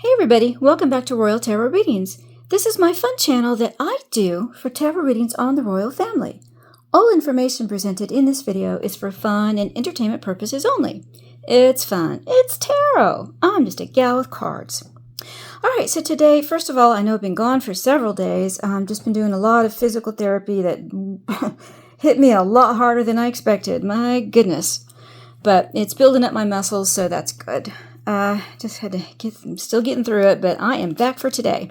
Hey everybody, welcome back to Royal Tarot Readings. This is my fun channel that I do for tarot readings on the royal family. All information presented in this video is for fun and entertainment purposes only. It's fun. It's tarot. I'm just a gal with cards. Alright, so today, first of all, I know I've been gone for several days. I've just been doing a lot of physical therapy that hit me a lot harder than I expected. My goodness. But it's building up my muscles, so that's good. Just had to I'm still getting through it, but I am back for today.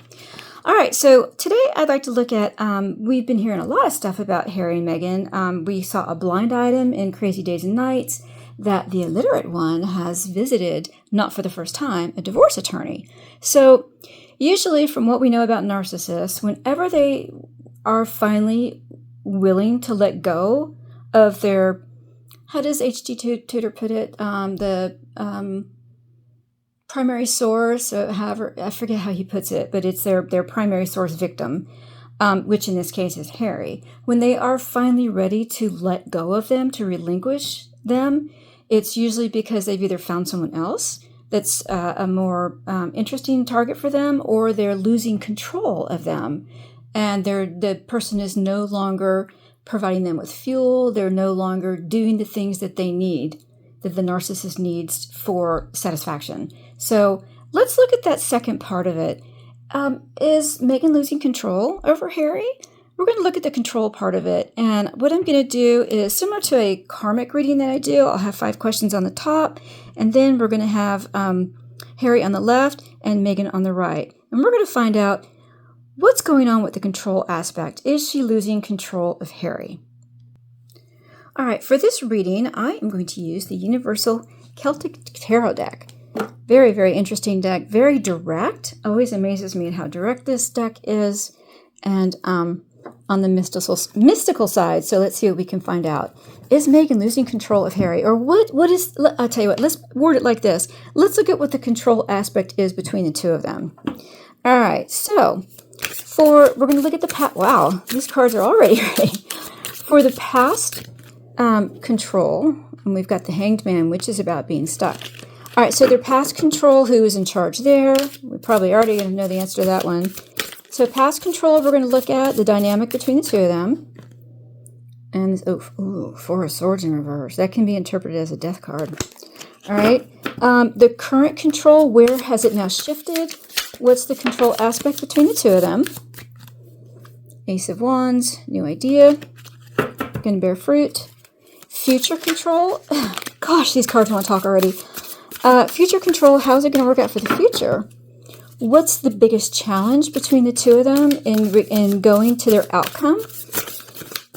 All right, so today I'd like to look at, we've been hearing a lot of stuff about Harry and Meghan. We saw a blind item in Crazy Days and Nights that the illiterate one has visited, not for the first time, a divorce attorney. So usually from what we know about narcissists, whenever they are finally willing to let go of their, how does H.G. Tudor put it, primary source, however, I forget how he puts it, but it's their primary source victim, which in this case is Harry. When they are finally ready to let go of them, to relinquish them, it's usually because they've either found someone else that's a more interesting target for them, or they're losing control of them, and the person is no longer providing them with fuel. They're no longer doing the things that they need, that the narcissist needs for satisfaction. So let's look at that second part of it. Is Meghan losing control over Harry? We're going to look at the control part of it. And what I'm going to do is similar to a karmic reading that I do. I'll have 5 questions on the top, and then we're going to have Harry on the left and Meghan on the right. And we're going to find out what's going on with the control aspect. Is she losing control of Harry? All right, for this reading, I am going to use the Universal Celtic Tarot deck. Very, very interesting deck. Very direct. Always amazes me at how direct this deck is. And on the mystical side, so let's see what we can find out. Is Meghan losing control of Harry? Or what is, I'll tell you what, let's word it like this. Let's look at what the control aspect is between the two of them. All right, so we're going to look at the past. Wow, these cards are already ready. For the past control, and we've got the Hanged Man, which is about being stuck. All right, so their past control, who is in charge there? We probably already going to know the answer to that one. So past control, we're going to look at the dynamic between the two of them. And, Four of Swords in reverse. That can be interpreted as a death card. All right, the current control, where has it now shifted? What's the control aspect between the two of them? Ace of Wands, new idea, going to bear fruit. Future control, gosh, these cards want to talk already. Future control, how's it going to work out for the future? What's the biggest challenge between the two of them in going to their outcome?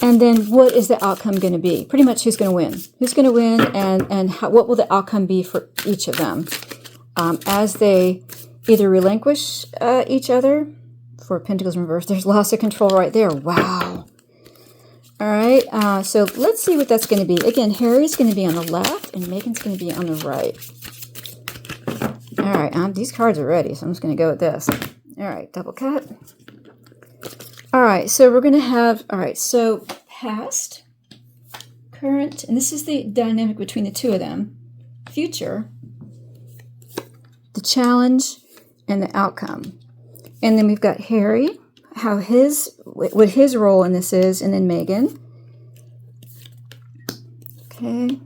And then what is the outcome going to be? Pretty much who's going to win? Who's going to win, and what will the outcome be for each of them as they either relinquish each other? For Pentacles in reverse, there's loss of control right there. Wow. All right, so let's see what that's going to be. Again, Harry's going to be on the left, and Meghan's going to be on the right. All right, these cards are ready, so I'm just going to go with this. All right, double cut. All right, so we're going to have, all right, so past, current, and this is the dynamic between the two of them. Future, the challenge, and the outcome. And then we've got Harry, what his role in this is, and then Meghan. Okay.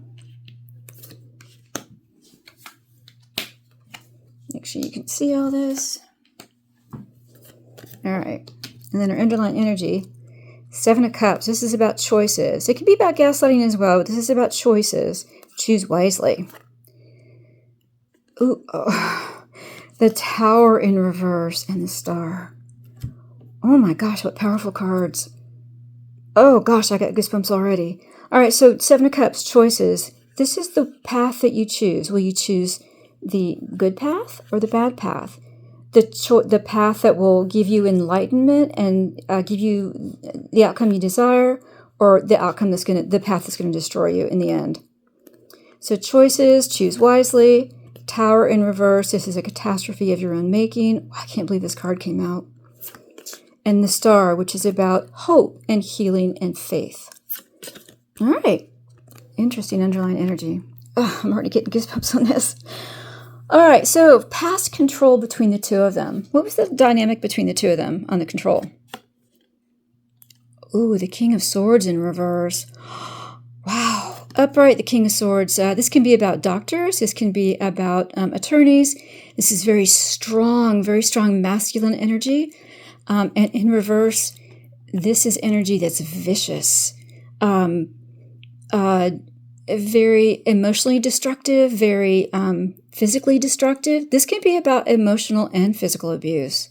Make sure you can see all this. All right. And then our underlying energy, 7 of Cups. This is about choices. It can be about gaslighting as well, but this is about choices. Choose wisely. Ooh, the Tower in reverse and the Star. Oh my gosh, what powerful cards. Oh gosh, I got goosebumps already. All right, so 7 of Cups, choices. This is the path that you choose. Will you choose the good path or the bad path? The path that will give you enlightenment and give you the outcome you desire, or the outcome the path that's going to destroy you in the end. So choices, choose wisely. Tower in reverse. This is a catastrophe of your own making. I can't believe this card came out. And the Star, which is about hope and healing and faith. All right. Interesting underlying energy. Oh, I'm already getting goosebumps on this. All right, so past control between the two of them. What was the dynamic between the two of them on the control? Ooh, the King of Swords in reverse. Wow. Upright, the King of Swords. This can be about doctors. This can be about attorneys. This is very strong masculine energy. And in reverse, this is energy that's vicious, very emotionally destructive, very physically destructive. This can be about emotional and physical abuse.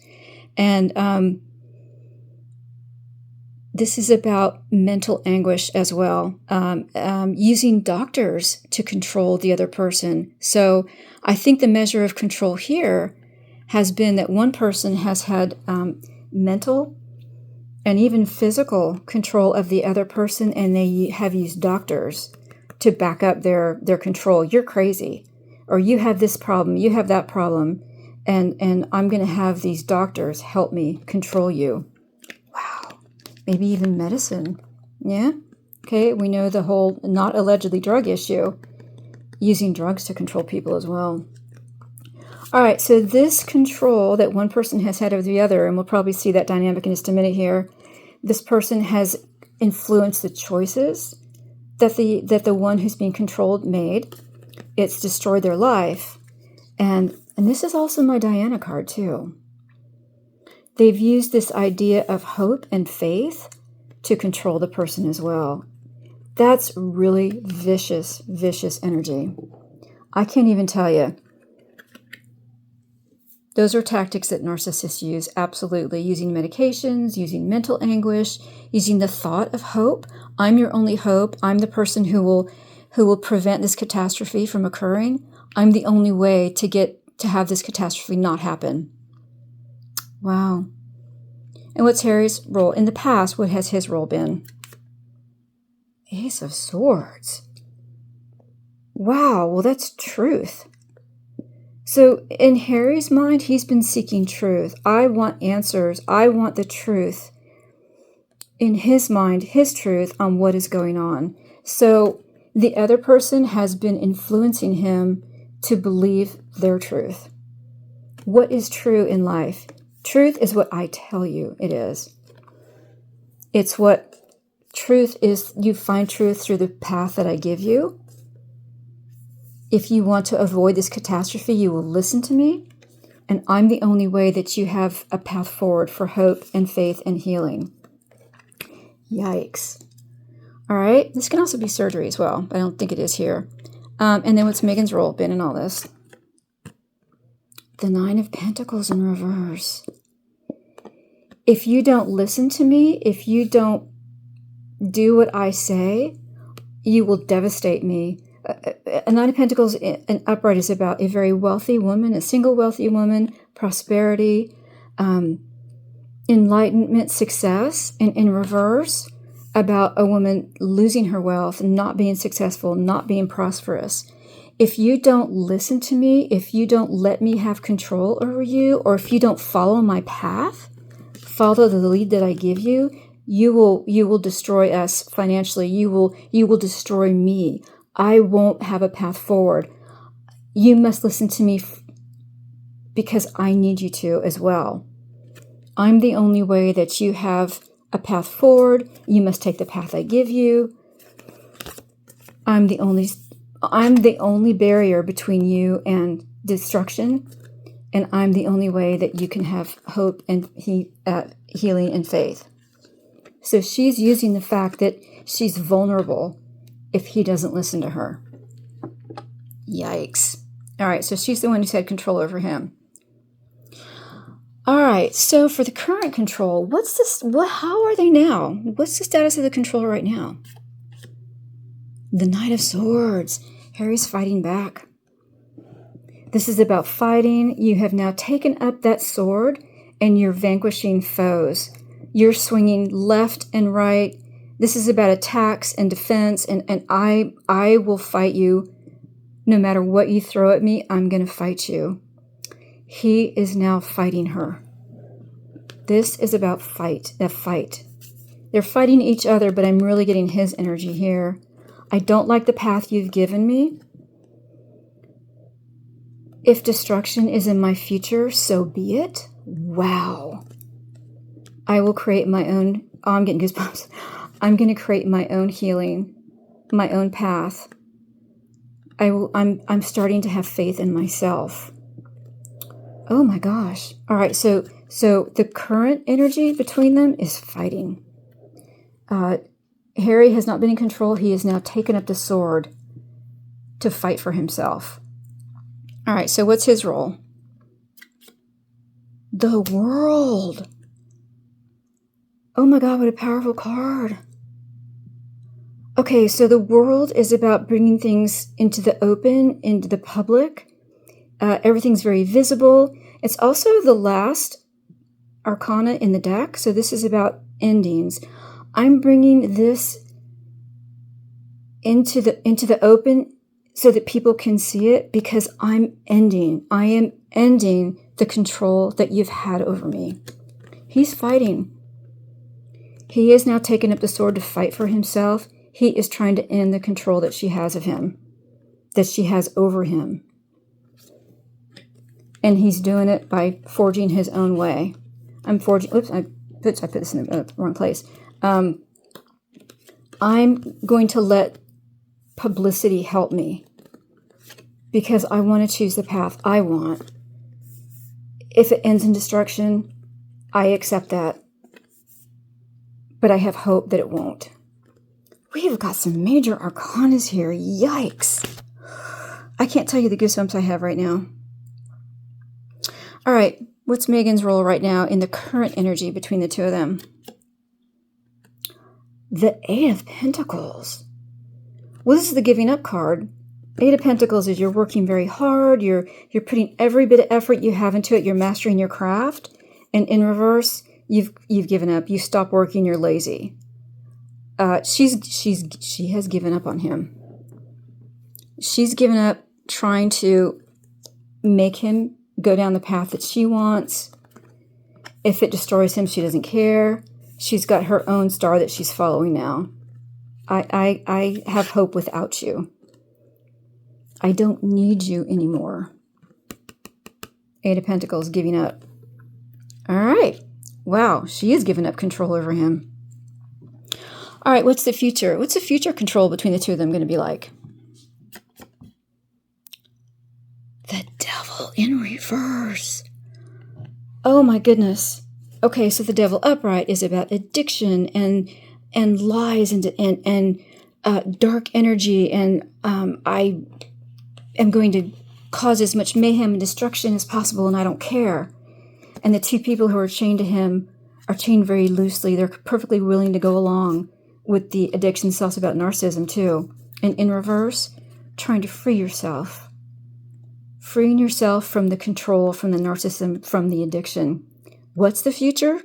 And this is about mental anguish as well, using doctors to control the other person. So I think the measure of control here has been that one person has had mental and even physical control of the other person, and they have used doctors to back up their control. You're crazy, or you have this problem, you have that problem, and I'm going to have these doctors help me control you. Wow. Maybe even medicine. Yeah? Okay, we know the whole not allegedly drug issue, using drugs to control people as well. All right, so this control that one person has had over the other, and we'll probably see that dynamic in just a minute here, this person has influenced the choices that the one who's being controlled made. It's destroyed their life. And this is also my Diana card too. They've used this idea of hope and faith to control the person as well. That's really vicious, vicious energy. I can't even tell you. Those are tactics that narcissists use, absolutely. Using medications, using mental anguish, using the thought of hope. I'm your only hope. I'm the person who will prevent this catastrophe from occurring. I'm the only way to have this catastrophe not happen. Wow. And what's Harry's role? In the past, what has his role been? Ace of Swords. Wow, well, that's truth. So in Harry's mind, he's been seeking truth. I want answers. I want the truth. In his mind, his truth on what is going on. So the other person has been influencing him to believe their truth. What is true in life? Truth is what I tell you it is. It's what truth is. You find truth through the path that I give you. If you want to avoid this catastrophe, you will listen to me, and I'm the only way that you have a path forward for hope and faith and healing. Yikes. All right, this can also be surgery as well, but I don't think it is here. And then what's Meghan's role been in all this? The Nine of Pentacles in reverse. If you don't listen to me, if you don't do what I say, you will devastate me. A Nine of Pentacles in upright is about a very wealthy woman, a single wealthy woman, prosperity, enlightenment, success, and in reverse, about a woman losing her wealth, not being successful, not being prosperous. If you don't listen to me, if you don't let me have control over you, or if you don't follow my path, follow the lead that I give you, you will destroy us financially. You will destroy me. I won't have a path forward. You must listen to me because I need you to as well. I'm the only way that you have a path forward. You must take the path I give you. I'm the only barrier between you and destruction, and I'm the only way that you can have hope and healing and faith. So she's using the fact that she's vulnerable if he doesn't listen to her. Yikes. All right, so she's the one who's had control over him. All right, so for the current control, how are they now? What's the status of the control right now? The Knight of Swords. Harry's fighting back. This is about fighting. You have now taken up that sword and you're vanquishing foes. You're swinging left and right. This is about attacks and defense, and I will fight you. No matter what you throw at me, I'm going to fight you. He is now fighting her. This is about fight. They're fighting each other, but I'm really getting his energy here. I don't like the path you've given me. If destruction is in my future, so be it. Wow. I will create my own. Oh, I'm getting goosebumps. I'm going to create my own healing, my own path. I'm starting to have faith in myself. Oh my gosh. All right. So the current energy between them is fighting. Harry has not been in control. He has now taken up the sword to fight for himself. All right. So what's his role? The World. Oh my God, what a powerful card. Okay, so the World is about bringing things into the open, into the public. Everything's very visible. It's also the last arcana in the deck, so this is about endings. I'm bringing this into the open so that people can see it, because I am ending the control that you've had over me. He's fighting. He is now taking up the sword to fight for himself. He is trying to end the control that she has of him, that she has over him. And he's doing it by forging his own way. I put this in the wrong place. I'm going to let publicity help me, because I want to choose the path I want. If it ends in destruction, I accept that. But I have hope that it won't. We've got some major arcanas here. Yikes. I can't tell you the goosebumps I have right now. All right. What's Meghan's role right now in the current energy between the two of them? The Eight of Pentacles. Well, this is the giving up card. Eight of Pentacles is you're working very hard. You're putting every bit of effort you have into it. You're mastering your craft. And in reverse, you've given up. You stop working. You're lazy. She has given up on him. She's given up trying to make him go down the path that she wants. If it destroys him, she doesn't care. She's got her own star that she's following now. I have hope without you. I don't need you anymore. Eight of Pentacles, giving up. All right. Wow, she is giving up control over him. All right, what's the future? What's the future control between the two of them going to be like? The Devil in reverse. Oh my goodness. Okay, so the Devil upright is about addiction and lies and dark energy, and I am going to cause as much mayhem and destruction as possible, and I don't care. And the two people who are chained to him are chained very loosely. They're perfectly willing to go along with the addiction. It's also about narcissism too. And in reverse, trying to free yourself. Freeing yourself from the control, from the narcissism, from the addiction. What's the future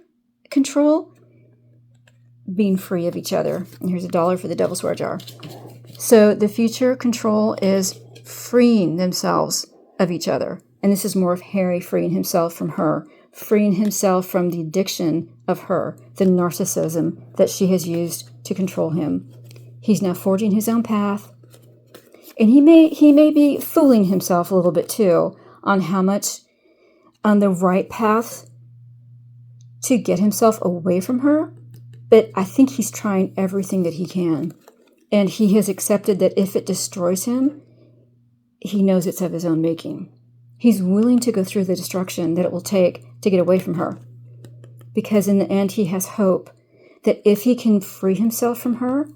control? Being free of each other. And here's $1 for the Devil's Swear Jar. So the future control is freeing themselves of each other. And this is more of Harry freeing himself from her, freeing himself from the addiction of her, the narcissism that she has used to control him. He's now forging his own path. And he may be fooling himself a little bit too on how much on the right path to get himself away from her. But I think he's trying everything that he can. And he has accepted that if it destroys him, he knows it's of his own making. He's willing to go through the destruction that it will take to get away from her. Because in the end, he has hope that if he can free himself from her,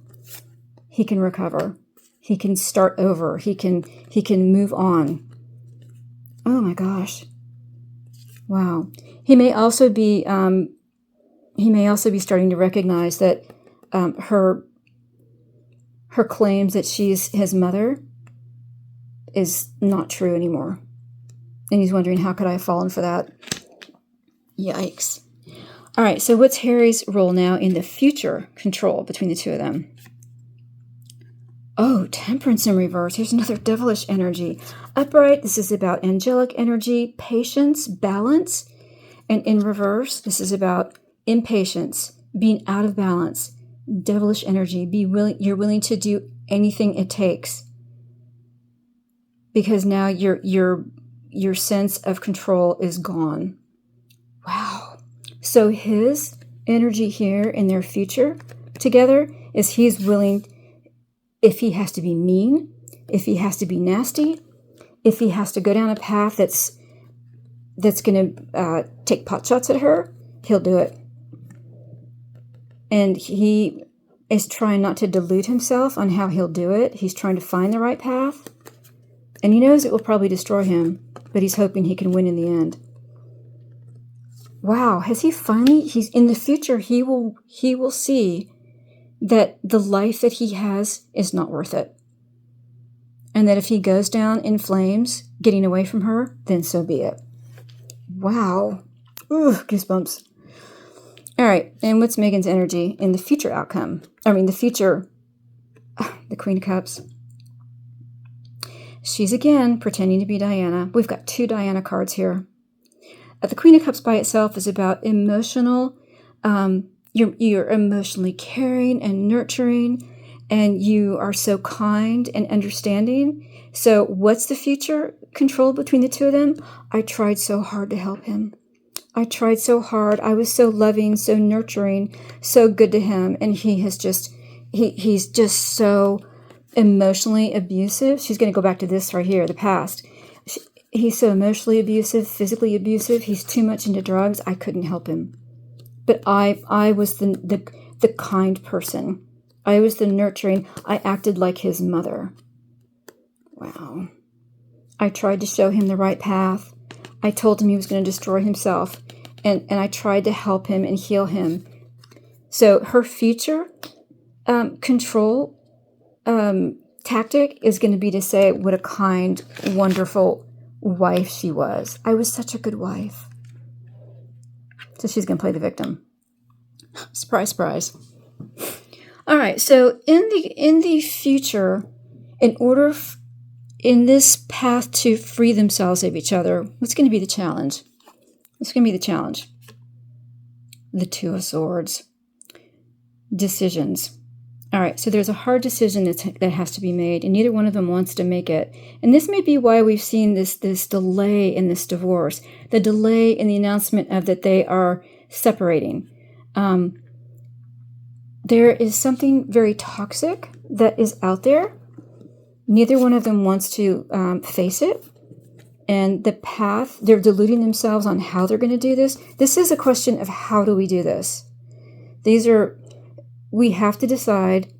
he can recover. He can start over. He can move on. Oh my gosh. Wow. He may also be starting to recognize that her claims that she's his mother is not true anymore. And he's wondering, how could I have fallen for that? Yikes. All right, so what's Harry's role now in the future control between the two of them? Oh, Temperance in reverse. Here's another devilish energy. Upright, this is about angelic energy, patience, balance. And in reverse, this is about impatience, being out of balance, devilish energy. You're willing to do anything it takes. Because now you're your sense of control is gone. Wow. So his energy here in their future together is he's willing, if he has to be mean, if he has to be nasty, if he has to go down a path that's going to take pot shots at her, he'll do it. And he is trying not to delude himself on how he'll do it. He's trying to find the right path. And he knows it will probably destroy him, but he's hoping he can win in the end. Wow, has he finally, he's in the future, he will see that the life that he has is not worth it. And that if he goes down in flames, getting away from her, then so be it. Wow. Ooh, goosebumps. All right, and what's Meghan's energy in the future outcome? The Queen of Cups. She's again pretending to be Diana. We've got 2 Diana cards here. The Queen of Cups by itself is about emotional, you're emotionally caring and nurturing, and you are so kind and understanding. So what's the future control between the two of them? I tried so hard to help him. I tried so hard. I was so loving, so nurturing, so good to him. And he's just so emotionally abusive. She's going to go back to this right here, the past. He's so emotionally abusive, physically abusive. He's too much into drugs. I couldn't help him. But I was the kind person. I was the nurturing. I acted like his mother. Wow. I tried to show him the right path. I told him he was going to destroy himself. And I tried to help him and heal him. So her future control tactic is going to be to say what a kind, wonderful wife she was. I was such a good wife. So she's going to play the victim. Surprise, surprise. All right. So in the future, in order in this path to free themselves of each other, what's going to be the challenge? What's going to be the challenge? The 2 of Swords. Decisions. All right, so there's a hard decision that has to be made, and neither one of them wants to make it. And this may be why we've seen this delay in this divorce, the delay in the announcement of that they are separating. There is something very toxic that is out there. Neither one of them wants to face it. And the path, they're deluding themselves on how they're going to do this. This is a question of how do we do this? We have to decide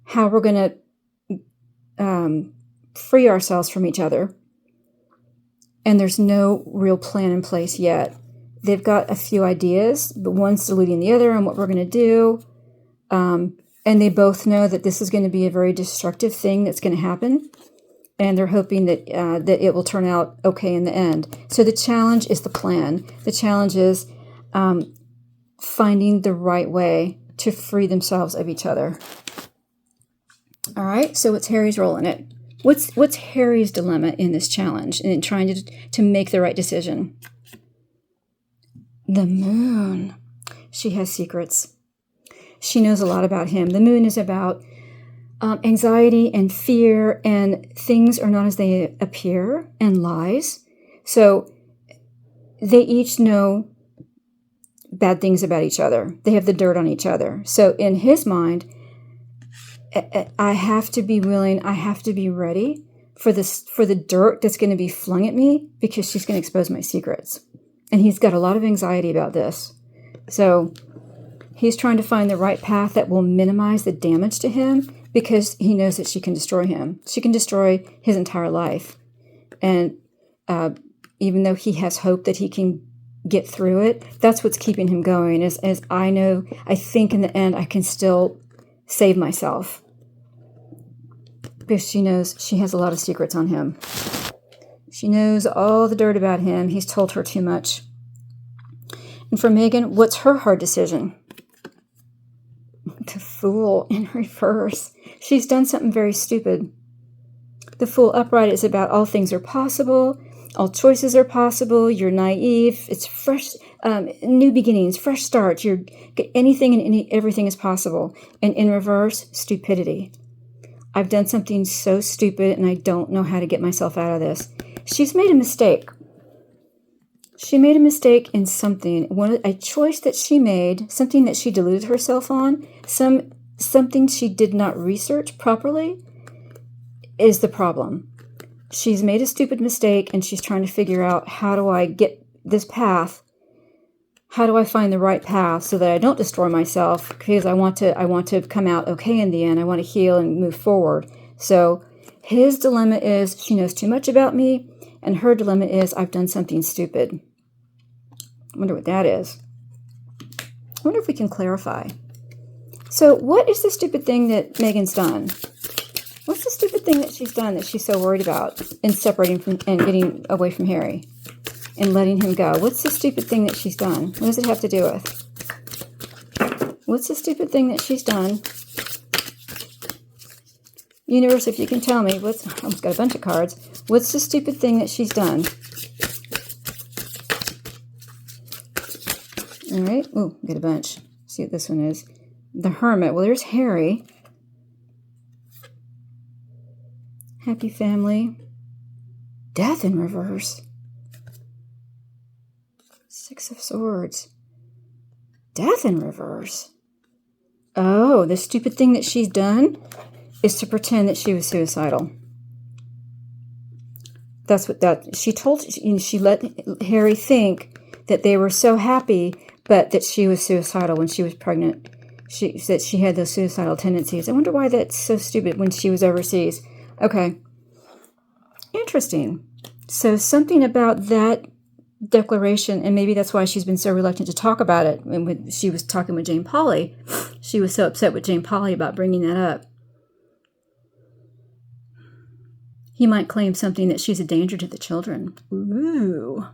how we're going to free ourselves from each other. And there's no real plan in place yet. They've got a few ideas, but one's deluding the other on what we're going to do. And they both know that this is going to be a very destructive thing that's going to happen. And they're hoping that it will turn out okay in the end. So the challenge is the plan. The challenge is finding the right way to free themselves of each other. All right, so what's Harry's role in it? What's Harry's dilemma in this challenge and in trying to make the right decision? The Moon. She has secrets. She knows a lot about him. The Moon is about anxiety and fear, and things are not as they appear, and lies. So they each know bad things about each other. They have the dirt on each other. So in his mind, I have to be willing, I have to be ready for the dirt that's going to be flung at me, because she's going to expose my secrets. And he's got a lot of anxiety about this. So he's trying to find the right path that will minimize the damage to him, because he knows that she can destroy him. She can destroy his entire life. And even though he has hope that he can get through it, that's what's keeping him going, as I know, I think in the end I can still save myself. Because she knows she has a lot of secrets on him. She knows all the dirt about him. He's told her too much. And for Meghan, what's her hard decision? The Fool in reverse. She's done something very stupid. The Fool upright is about all things are possible. All choices are possible. You're naive. It's fresh, new beginnings, fresh starts. You're anything and everything is possible. And in reverse, stupidity. I've done something so stupid and I don't know how to get myself out of this. She's made a mistake. She made a mistake in something. A choice that she made, something that she deluded herself on, something she did not research properly is the problem. She's made a stupid mistake and she's trying to figure out, how do I get this path? How do I find the right path so that I don't destroy myself? Because I want to come out okay in the end. I want to heal and move forward. So his dilemma is she knows too much about me, and her dilemma is I've done something stupid. I wonder what that is. I wonder if we can clarify. So what is the stupid thing that Meghan's done? What's the stupid thing that she's done that she's so worried about in separating from and getting away from Harry and letting him go? What's the stupid thing that she's done? What does it have to do with? What's the stupid thing that she's done? Universe, if you can tell me, I've almost got a bunch of cards. What's the stupid thing that she's done? All right. Oh, got a bunch. See what this one is. The Hermit. Well, there's Harry. Happy family. Death in reverse. Six of Swords. Death in reverse. Oh, the stupid thing that she's done is to pretend that she was suicidal. That's what she let Harry think that they were so happy, but that she was suicidal when she was pregnant. That she had those suicidal tendencies. I wonder why that's so stupid when she was overseas. Okay. Interesting. So something about that declaration, and maybe that's why she's been so reluctant to talk about it. And when she was talking with Jane Pauley, she was so upset with Jane Pauley about bringing that up. He might claim something that she's a danger to the children. Ooh.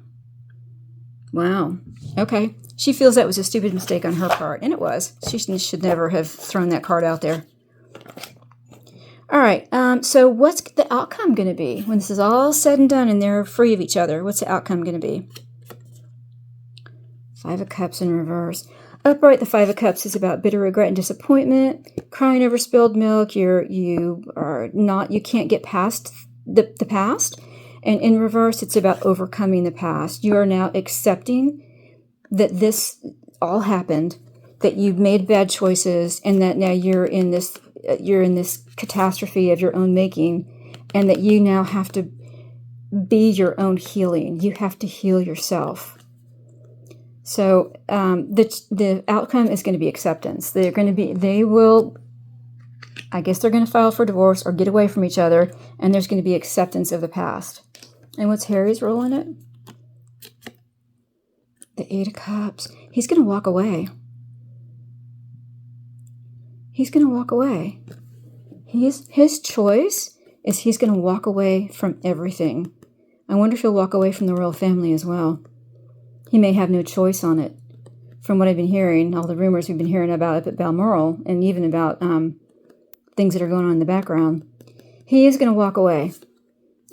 Wow. Okay. She feels that was a stupid mistake on her part, and it was. She should never have thrown that card out there. All right. So what's the outcome going to be when this is all said and done and they're free of each other? What's the outcome going to be? Five of Cups in reverse. Upright, the Five of Cups is about bitter regret and disappointment, crying over spilled milk. You can't get past the past. And in reverse, it's about overcoming the past. You are now accepting that this all happened, that you've made bad choices, and that now you're in this catastrophe of your own making, and that you now have to be your own healing. You have to heal yourself. So the outcome is going to be acceptance. I guess they're going to file for divorce or get away from each other, and there's going to be acceptance of the past. And what's Harry's role in it? The Eight of Cups. He's going to walk away. He's going to walk away. His choice is he's going to walk away from everything. I wonder if he'll walk away from the royal family as well. He may have no choice on it. From what I've been hearing, all the rumors we've been hearing about up at Balmoral, and even about things that are going on in the background, he is going to walk away.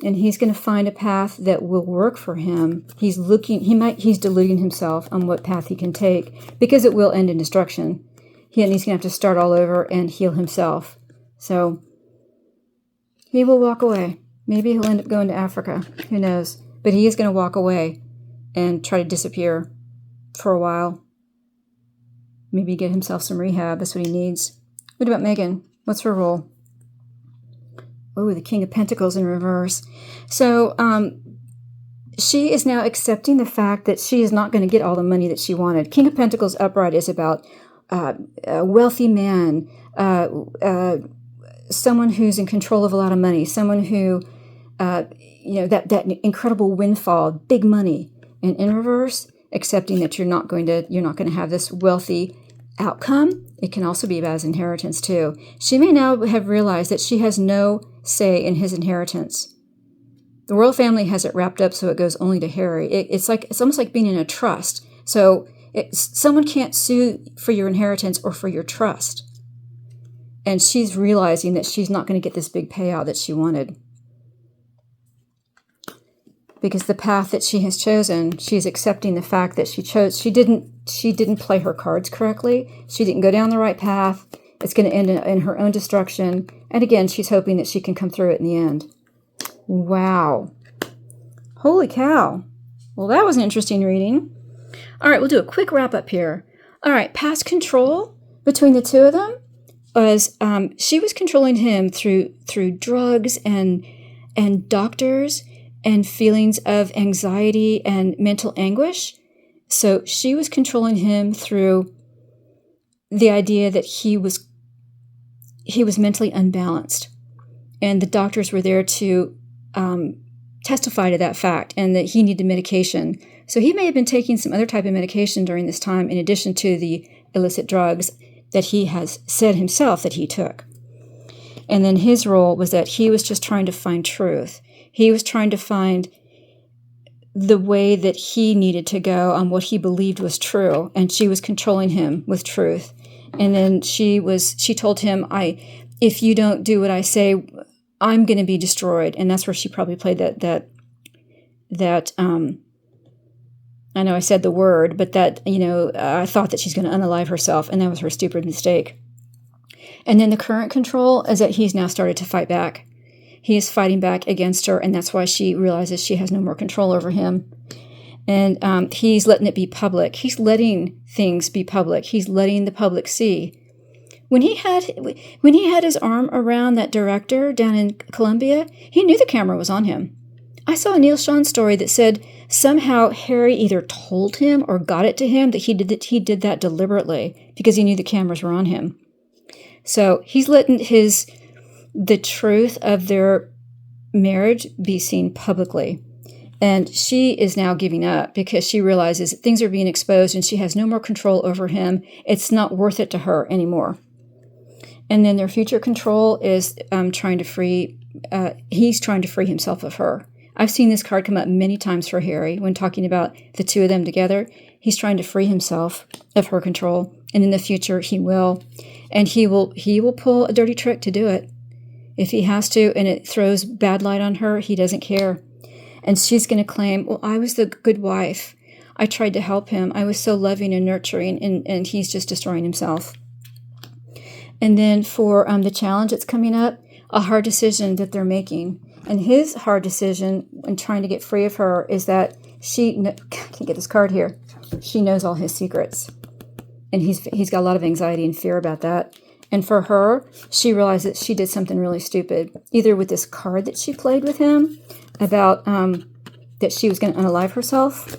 And he's going to find a path that will work for him. He's deluding himself on what path he can take, because it will end in destruction. He's going to have to start all over and heal himself. So he will walk away. Maybe he'll end up going to Africa. Who knows? But he is going to walk away and try to disappear for a while. Maybe get himself some rehab. That's what he needs. What about Meghan? What's her role? Oh, the King of Pentacles in reverse. So she is now accepting the fact that she is not going to get all the money that she wanted. King of Pentacles upright is about a wealthy man, someone who's in control of a lot of money, someone who, that incredible windfall, big money. And in reverse, accepting that you're not going to have this wealthy outcome. It can also be about his inheritance too. She may now have realized that she has no say in his inheritance. The royal family has it wrapped up so it goes only to Harry. It's almost like being in a trust. So someone can't sue for your inheritance or for your trust. And she's realizing that she's not going to get this big payout that she wanted. Because the path that she has chosen, she's accepting the fact that she didn't play her cards correctly. She didn't go down the right path. It's going to end in her own destruction. And again, she's hoping that she can come through it in the end. Wow. Holy cow. Well, that was an interesting reading. All right, we'll do a quick wrap up here. All right, past control between the two of them was she was controlling him through drugs and doctors and feelings of anxiety and mental anguish. So she was controlling him through the idea that he was mentally unbalanced, and the doctors were there to testify to that fact, and that he needed medication. So he may have been taking some other type of medication during this time, in addition to the illicit drugs that he has said himself that he took. And then his role was that he was just trying to find truth. He was trying to find the way that he needed to go on what he believed was true, and she was controlling him with truth. And then she told him, if you don't do what I say, I'm going to be destroyed. And that's where she probably played that I know I said the word, but that, I thought that she's going to unalive herself, and that was her stupid mistake. And then the current control is that he's now started to fight back. He is fighting back against her, and that's why she realizes she has no more control over him. And he's letting it be public. He's letting things be public. He's letting the public see. When he had his arm around that director down in Colombia, he knew the camera was on him. I saw a Neil Sean story that said somehow Harry either told him or got it to him that he did that deliberately because he knew the cameras were on him. So he's letting the truth of their marriage be seen publicly. And she is now giving up because she realizes that things are being exposed and she has no more control over him. It's not worth it to her anymore. And then their future control is he's trying to free himself of her. I've seen this card come up many times for Harry when talking about the two of them together. He's trying to free himself of her control. And in the future, he will. And he will pull a dirty trick to do it. If he has to, and it throws bad light on her, he doesn't care. And she's going to claim, well, I was the good wife. I tried to help him. I was so loving and nurturing, and he's just destroying himself. And then for the challenge that's coming up, a hard decision that they're making. And his hard decision in trying to get free of her is that I can't get this card here. She knows all his secrets. And he's got a lot of anxiety and fear about that. And for her, she realized that she did something really stupid, either with this card that she played with him about that she was going to unalive herself.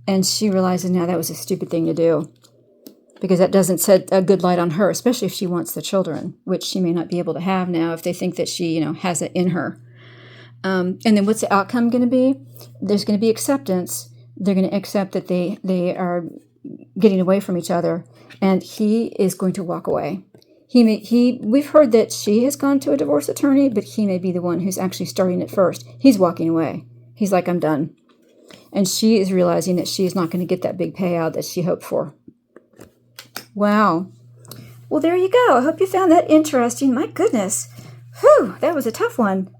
And she realizes now that was a stupid thing to do, because that doesn't set a good light on her, especially if she wants the children, which she may not be able to have now if they think that she, has it in her. And then what's the outcome going to be? There's going to be acceptance. They're going to accept that they are getting away from each other, and he is going to walk away. We've heard that she has gone to a divorce attorney, but he may be the one who's actually starting it first. He's walking away. He's like, I'm done. And she is realizing that she is not going to get that big payout that she hoped for. Wow. Well, there you go. I hope you found that interesting. My goodness. Whew, that was a tough one.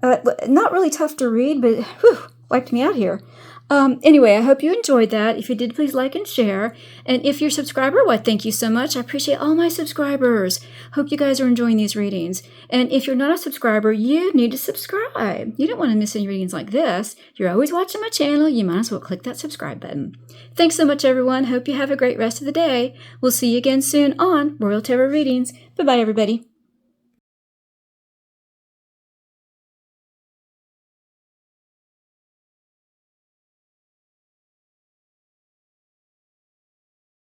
Not really tough to read, but wiped me out here. Anyway, I hope you enjoyed that. If you did, please like and share. And if you're a subscriber, why, thank you so much. I appreciate all my subscribers. Hope you guys are enjoying these readings. And if you're not a subscriber, you need to subscribe. You don't want to miss any readings like this. You're always watching my channel. You might as well click that subscribe button. Thanks so much, everyone. Hope you have a great rest of the day. We'll see you again soon on Royal Tarot Readings. Bye-bye, everybody.